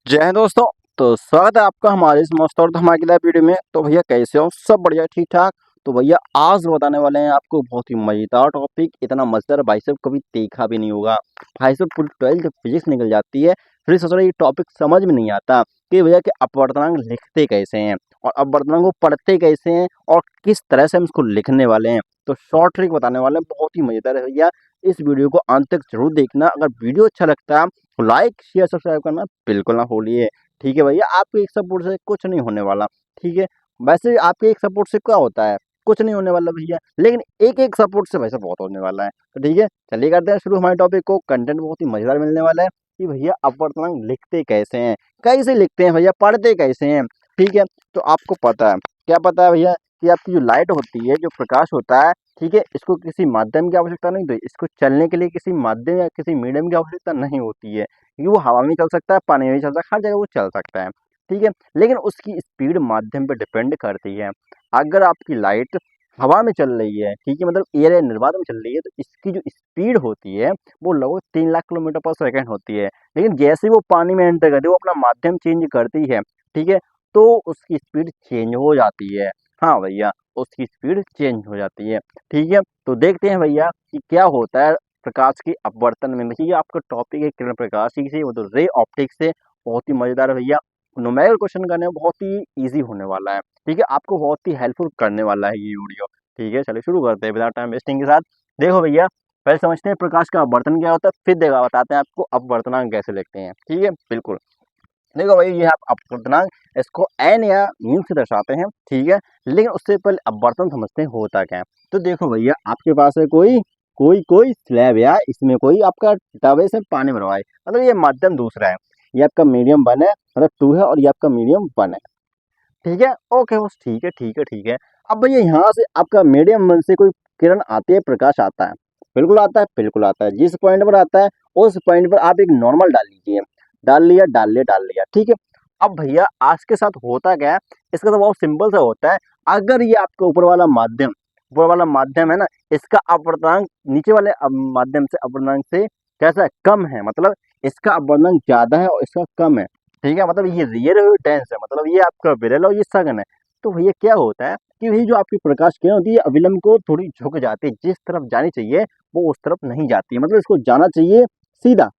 जय हिंद दोस्तों। तो स्वागत है आपका हमारे इस मस्त और धमाकेदार वीडियो में। तो भैया कैसे हो? सब बढ़िया, ठीक ठाक। तो भैया आज बताने वाले हैं आपको बहुत ही मजेदार टॉपिक। इतना मजेदार भाई साहब कभी देखा भी नहीं होगा। भाई साहब पूरी 12th फिजिक्स निकल जाती है, फिर सोच रहे ये टॉपिक समझ में नहीं आता कि भैया कि अपवर्तनांक लिखते कैसे हैं और अपवर्तनांक को पढ़ते कैसे हैं और किस तरह से हम इसको लिखने वाले हैं। तो शॉर्ट ट्रिक बताने वाले हैं, बहुत ही मजेदार है भैया। इस वीडियो को अंत तक जरूर देखना। अगर वीडियो अच्छा लगता है लाइक शेयर सब्सक्राइब करना बिल्कुल ना भूलिए। ठीक है भैया, आपके एक सपोर्ट से कुछ नहीं होने वाला। ठीक है, वैसे आपके एक सपोर्ट से क्या होता है, कुछ नहीं होने वाला भैया, लेकिन एक एक सपोर्ट से वैसे बहुत होने वाला है। तो ठीक है, चलिए करते हैं शुरू हमारे टॉपिक को। कंटेंट बहुत ही मजेदार मिलने वाला है कि भैया अपवर्तनांक लिखते कैसे हैं, कैसे लिखते हैं भैया, पढ़ते कैसे हैं। ठीक है, तो आपको पता है, क्या पता है भैया कि आपकी जो लाइट होती है, जो प्रकाश होता है, ठीक है, इसको किसी माध्यम की आवश्यकता नहीं, तो इसको चलने के लिए किसी माध्यम या किसी मीडियम की आवश्यकता नहीं होती है, क्योंकि वो हवा में चल सकता है, पानी में भी चल सकता है, हर जगह वो चल सकता है। ठीक है, लेकिन उसकी स्पीड माध्यम पे डिपेंड करती है। अगर आपकी लाइट हवा में चल रही है, ठीक है, मतलब एयर या निर्वात में चल रही है, तो इसकी जो स्पीड होती है वो लगभग 3 लाख किलोमीटर पर सेकेंड होती है। लेकिन जैसे ही वो पानी में एंटर करती है, वो अपना माध्यम चेंज करती है, ठीक है, तो उसकी स्पीड चेंज हो जाती है। हाँ भैया, उसकी स्पीड चेंज हो जाती है। ठीक है, तो देखते हैं भैया कि क्या होता है प्रकाश के अपवर्तन में। देखिए आपका टॉपिक है किरण प्रकाश से, वो तो रे ऑप्टिक्स से। बहुत ही मजेदार है भैया, न्यूमेरिकल क्वेश्चन करने में बहुत ही इजी होने वाला है। ठीक है, आपको बहुत ही हेल्पफुल करने वाला है ये वीडियो। ठीक है, चलिए शुरू करते हैं बिना टाइम वेस्टिंग के साथ। देखो भैया, पहले समझते हैं प्रकाश का अपवर्तन क्या होता है, फिर देखा बताते हैं आपको अपवर्तनांक कैसे लिखते हैं। ठीक है, बिल्कुल। देखो भाई, ये आप अपवर्तनांक इसको एन या म्यू से दर्शाते हैं। ठीक है, लेकिन उससे पहले अपवर्तन समझते हैं होता क्या है। तो देखो भैया, आपके पास है कोई कोई कोई स्लैब, या इसमें कोई आपका टब से पानी भरवा है, मतलब ये माध्यम दूसरा है। ये आपका मीडियम 1 है, मतलब 2 है, और ये आपका मीडियम 1 है। ठीक है, ओके बस, ठीक है ठीक है ठीक है। अब भैया यहाँ से आपका मीडियम 1 से कोई किरण आती है, प्रकाश आता है, बिल्कुल आता है, बिल्कुल आता है। जिस पॉइंट पर आता है उस पॉइंट पर आप एक नॉर्मल डाल लीजिए। डाल लिया, डाल लिया, डाल लिया, ठीक है। अब भैया आज के साथ होता क्या है, इसका तो बहुत सिंपल सा होता है। अगर ये आपका ऊपर वाला माध्यम है ना, इसका अपवर्तनांक नीचे वाले माध्यम से अपवर्तनांक से कैसा है, कम है, मतलब इसका अपवर्तनांक ज्यादा है और इसका कम है। ठीक है, मतलब ये रियल है और डेंस है, मतलब ये आपका विरल और ये सघन है। तो भैया क्या होता है कि ये जो आपकी प्रकाश किरण होती है अविलंब को थोड़ी झुक जाती है, जिस तरफ जानी चाहिए वो उस तरफ नहीं जाती है। मतलब इसको जाना चाहिए सीधा,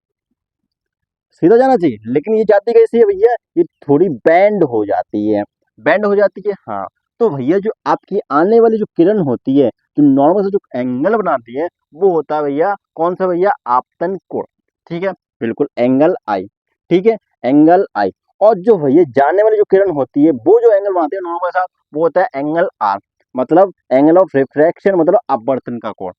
सीधा जाना चाहिए, लेकिन ये जाती कैसी है भैया, ये थोड़ी बैंड हो जाती है, बैंड हो जाती है। हाँ, तो भैया जो आपकी आने वाली जो किरण होती है, जो नॉर्मल से जो एंगल बनाती है, वो होता है भैया कौन सा भैया, आपतन कोण। ठीक है, बिल्कुल, एंगल आई। ठीक है, एंगल आई। और जो भैया जाने वाली जो किरण होती है, वो जो एंगल बनाती है नॉर्मल के साथ, वो होता है एंगल आर, मतलब एंगल ऑफ रिफ्रैक्शन, मतलब अपवर्तन का कोण।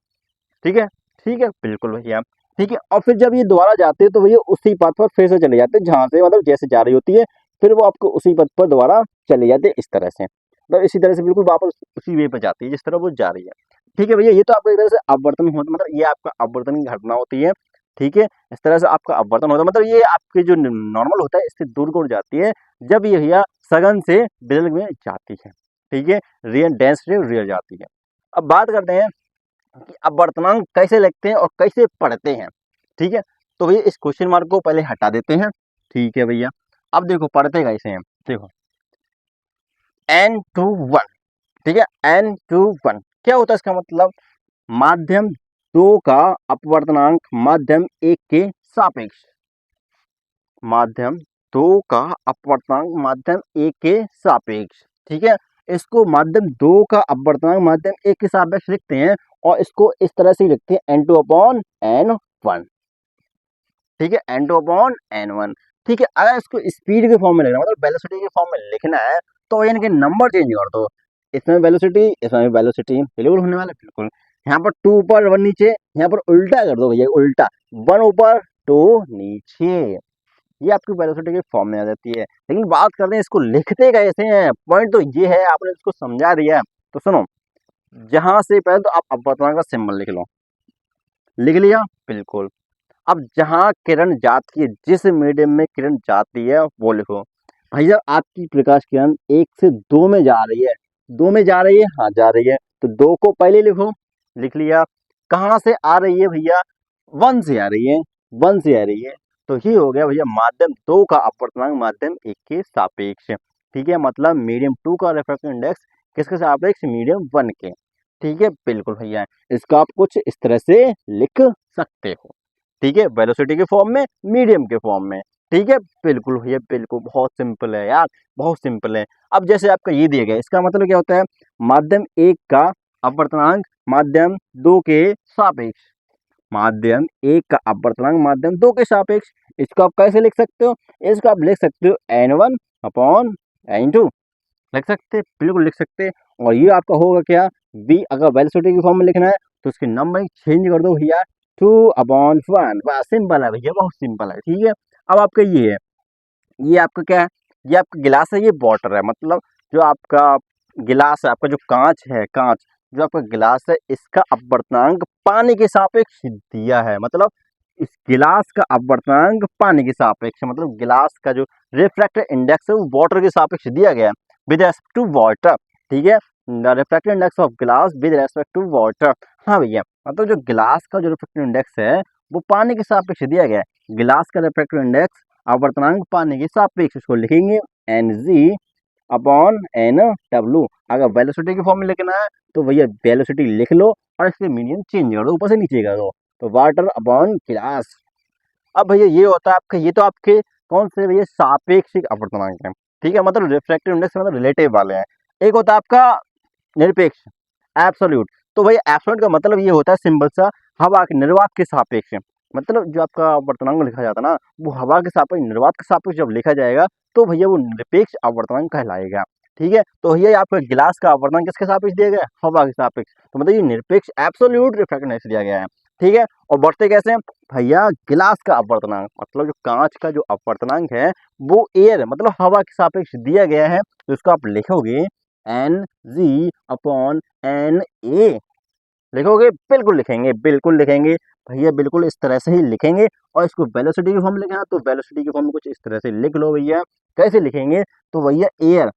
ठीक है, ठीक है, बिल्कुल भैया। ठीक है, और फिर जब ये दोबारा जाते हैं तो भैया उसी पथ पर फिर से चले जाते हैं, जहां से मतलब जैसे जा रही होती है, फिर वो आपको उसी पथ पर दोबारा चले जाते हैं, इस तरह से, मतलब इसी तरह से बिल्कुल वापस उसी वे पर जाती है जिस तरह वो जा रही है। ठीक है भैया, ये तो आपका एक तरह से अपवर्तन होता, मतलब ये आपका अपवर्तन की घटना होती है। ठीक है, इस तरह से आपका अपवर्तन होता है, मतलब ये आपके जो नॉर्मल होता है इससे दूर दूर जाती है, जब ये भैया सघन से विरल में जाती है। ठीक है, रियल डेंस से रियल जाती है। अब बात करते हैं कि अपवर्तनांक कैसे लिखते हैं और कैसे पढ़ते हैं। ठीक है, तो भैया इस क्वेश्चन मार्क को पहले हटा देते हैं। ठीक है भैया, अब देखो पढ़ते कैसे हैं। देखो n/1, ठीक है, n/1 क्या होता है, इसका मतलब माध्यम 2 का अपवर्तनांक माध्यम 1 के सापेक्ष, माध्यम 2 का अपवर्तनांक माध्यम 1 के सापेक्ष। ठीक है, इसको माध्यम 2 का अपवर्तनांक माध्यम 1 के सापेक्ष लिखते हैं, और इसको इस तरह से लिखते हैं n2/n1। ठीक है, n2/n1। ठीक है, अगर इसको स्पीड के फॉर्म में लिखना है, मतलब वेलोसिटी के फॉर्म में लिखना है, तो इनके नंबर चेंज कर दो। इसमें वेलोसिटी, इसमें वेलोसिटी, बिल्कुल होने वाला है, बिल्कुल। यहाँ पर 2 ऊपर 1 नीचे, यहाँ पर उल्टा कर दो भैया, उल्टा, 1 ऊपर 2 नीचे, ये आपकी वेलोसिटी के फॉर्म में आ जाती है। लेकिन बात करते हैं इसको लिखते कैसे हैं। पॉइंट तो ये है, आपने इसको समझा दिया, तो सुनो, जहां से पहले तो आप अपवर्तनांक का सिंबल लिख लो, लिख लिया, बिल्कुल। अब जहां किरण जाती है, जिस मीडियम में किरण जाती है वो लिखो। भैया आपकी प्रकाश किरण 1 से 2 में जा रही है, 2 में जा रही है, हाँ जा रही है, तो 2 को पहले लिखो, लिख लिया। कहाँ से आ रही है भैया, 1 से आ रही है, 1 से आ रही है, तो ये हो गया भैया माध्यम 2 का अपवर्तनांक माध्यम 1 के सापेक्ष। ठीक है, मतलब मीडियम 2 का रिफ्रैक्टिव इंडेक्स किसके सापेक्ष, मीडियम 1 के। ठीक है, बिल्कुल भैया, इसको आप कुछ इस तरह से लिख सकते हो। ठीक है, वेलोसिटी के फॉर्म में, मीडियम के फॉर्म में। ठीक है, बिल्कुल भैया, बिल्कुल बहुत सिंपल है यार, बहुत सिंपल है। अब जैसे आपका ये दिया गया, इसका मतलब क्या होता है, माध्यम 1 का अपवर्तनांक माध्यम 2 के सापेक्ष, माध्यम 1 का अपवर्तनांक माध्यम 2 के सापेक्ष। इसको आप कैसे लिख सकते हो, इसको आप लिख सकते हो n1 अपॉन n2, लिख सकते हैं, बिल्कुल लिख सकते हैं। और ये आपका होगा क्या, v, अगर वेलोसिटी की फॉर्म में लिखना है तो उसकी नंबर चेंज कर दो भैया 2/1। बस सिंपल है भैया, बहुत सिंपल है। ठीक है, अब आपका ये है, ये आपका क्या है, ये आपका गिलास है, ये वाटर है, मतलब जो आपका गिलास है, आपका जो कांच है, कांच जो आपका गिलास है, इसका अपवर्तनांक पानी के सापेक्ष दिया है। मतलब इस गिलास का अपवर्तनांक पानी के सापेक्ष, मतलब गिलास का जो रिफ्रैक्टिव इंडेक्स है वो वाटर के सापेक्ष दिया गया है, विद रेस्पेक्ट टू वाटर। ठीक है, the refractive index of glass with respect to water. हाँ भैया, मतलब जो गिलास का जो रिफ्रैक्टिव इंडेक्स है वो पानी के सापेक्ष दिया गया है। गिलास का रिफ्रैक्टिव इंडेक्स अपवर्तनांक पानी के सापेक्ष, इसको लिखेंगे Ng अपॉन NW। अगर वेलोसिटी की फॉर्म में लिखना है तो भैया वेलोसिटी लिख लो और इसके मीडियम चेंज कर दो, ऊपर से नीचे कर दो, तो वाटर अपॉन गिलास। अब भैया ये होता है आपका, ये तो आपके कौन से भैया, सापेक्षिक अपवर्तनांक है। ठीक है, मतलब रिफ्रैक्टिव इंडेक्स मतलब रिलेटिव वाले हैं। एक होता है आपका निरपेक्ष, एब्सोल्यूट। तो भाई एब्सोल्यूट का मतलब ये होता है सिंपल सा, हवा के निर्वात के सापेक्ष। मतलब जो आपका अपवर्तनांक लिखा जाता है ना, वो हवा के सापेक्ष, निर्वात के सापेक्ष जब लिखा जाएगा तो भैया वो निरपेक्ष अपवर्तनांक कहलाएगा। ठीक है, तो भैया आपका गिलास का अपवर्तनांक किसके सापेक्ष दिया गया है, हवा के सापेक्ष, तो मतलब ये निरपेक्ष एब्सोल्यूट रिफ्रैक्टिव इंडेक्स दिया गया है। ठीक है, और बढ़ते कैसे हैं भैया, गिलास का अपवर्तनांक मतलब जो कांच का जो अपवर्तनांक है वो एयर मतलब हवा के सापेक्ष दिया गया है, तो इसको आप लिखोगे Ng अपॉन Na, लिखोगे, बिल्कुल लिखेंगे, बिल्कुल लिखेंगे भैया, बिल्कुल इस तरह से ही लिखेंगे। और इसको वेलोसिटी की फॉर्म में लिखना, तो वेलोसिटी की फॉर्म में कुछ इस तरह से लिख लो भैया। कैसे लिखेंगे, तो भैया एयर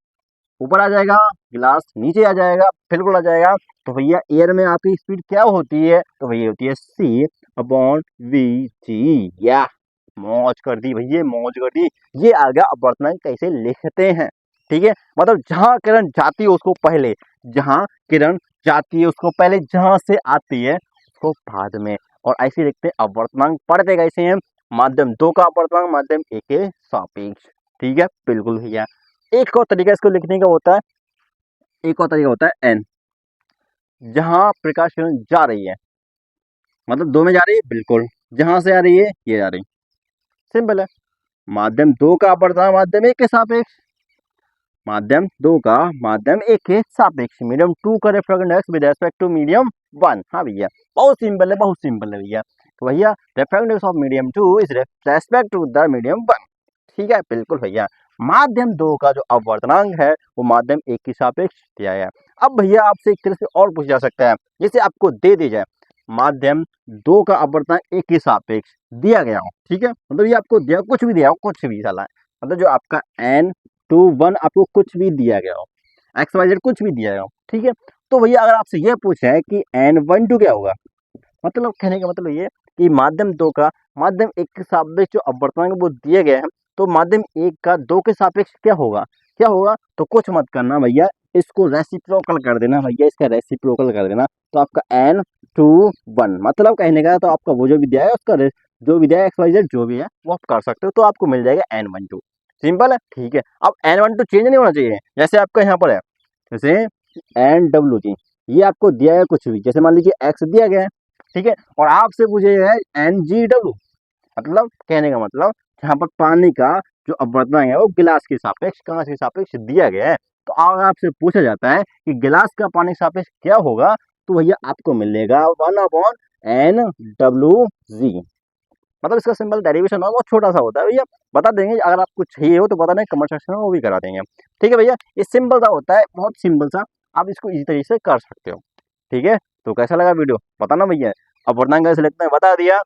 ऊपर आ जाएगा, गिलास नीचे आ जाएगा, बिल्कुल आ जाएगा। तो भैया एयर में आपकी स्पीड क्या होती है, तो भैया होती है C अपॉन VG। या मौज कर दी भैया, मौज कर दी। ये आ गया अपवर्तनांक कैसे लिखते हैं। ठीक है, मतलब जहां किरण जाती है उसको पहले, जहां किरण जाती है उसको पहले, जहां से आती है उसको बाद में, और ऐसे लिखते हैं अपवर्तनांक। पढ़ते कैसे हैं, माध्यम 2 का अपवर्तनांक माध्यम 1 के सापेक्ष। ठीक है, बिल्कुल भैया। एक और तरीका इसको लिखने का होता है, एक और तरीका होता है n, जहां प्रकाश किरण जा रही है, मतलब 2 में जा रही है, बिल्कुल जहां से आ रही है ये जा रही, सिंपल है। माध्यम 2 का अपवर्तनांक माध्यम 1 के सापेक्ष, माध्यम 2 का माध्यम 1 के सापेक्ष, मीडियम 2 का refractive index with respect to medium 1। हाँ भैया, बहुत सिंपल है, बहुत सिंपल है भैया। तो भैया refractive index of medium 2 is respect to the medium 1। ठीक है, बिल्कुल भैया। माध्यम 2 का जो अपवर्तनांक है वो माध्यम 1 के सापेक्ष दिया गया है। अब भैया आपसे एक तरह से और पूछा जा सकता है, जैसे आपको दे दी जाए माध्यम 2 का अपवर्तनांक 1 के सापेक्ष दिया गया हो। ठीक है, मतलब ये आपको दिया, कुछ भी दिया हो, कुछ भी साला, मतलब जो आपका N21 आपको कुछ भी दिया गया हो, XYZ कुछ भी दिया गया हो। ठीक है, तो भैया अगर आपसे यह पूछा है कि N12 क्या होगा, मतलब कहने का मतलब ये कि माध्यम 2 का माध्यम 1 के सापेक्ष जो अपवर्तनांक वो दिए गए हैं, तो माध्यम 1 का 2 के सापेक्ष क्या होगा, क्या होगा, तो कुछ मत करना भैया, इसको रेसिप्रोकल कर देना भैया, इसका रेसिप्रोकल कर देना, तो आपका N21 मतलब कहने का, तो आपका वो जो भी दिया है उसका जो भी दिया है XYZ जो भी है वो आप कर सकते हो, तो आपको मिल जाएगा N12। सिंपल है। ठीक है, अब N12 चेंज नहीं होना चाहिए, जैसे आपका यहाँ पर है, जैसे NWG, ये आपको दिया है कुछ भी, जैसे मान लीजिए X दिया गया है, ठीक है, और आपसे पूछे है NGW, मतलब कहने का मतलब यहाँ पर पानी का जो अपवर्तनांक है वो गिलास के सापेक्ष, कांच के सापेक्ष दिया गया है। तो अगर आपसे पूछा जाता है कि गिलास का पानी के सापेक्ष क्या होगा, तो भैया आपको मिलेगा 1/NWG। मतलब इसका सिंपल डेरिवेशन बहुत छोटा सा होता है भैया, बता देंगे, अगर आपको चाहिए हो तो बता दें, कमेंट सेक्शन में वो भी करा देंगे। ठीक है भैया, ये सिंपल सा होता है, बहुत सिंपल सा, आप इसको इसी तरीके से कर सकते हो। ठीक है, तो कैसा लगा वीडियो बताना भैया, अपवर्तनांक कैसे लिखते हैं बता दिया,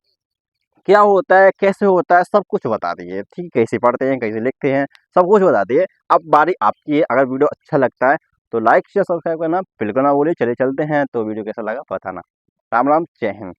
क्या होता है कैसे होता है सब कुछ बता दिए। ठीक, कैसे पढ़ते हैं कैसे लिखते हैं सब कुछ बता दिए। अब बारी आपकी है, अगर वीडियो अच्छा लगता है तो लाइक शेयर सब्सक्राइब करना बिल्कुल ना भूलिए। चले चलते हैं, तो वीडियो कैसा लगा बताना। राम राम, जय हिंद।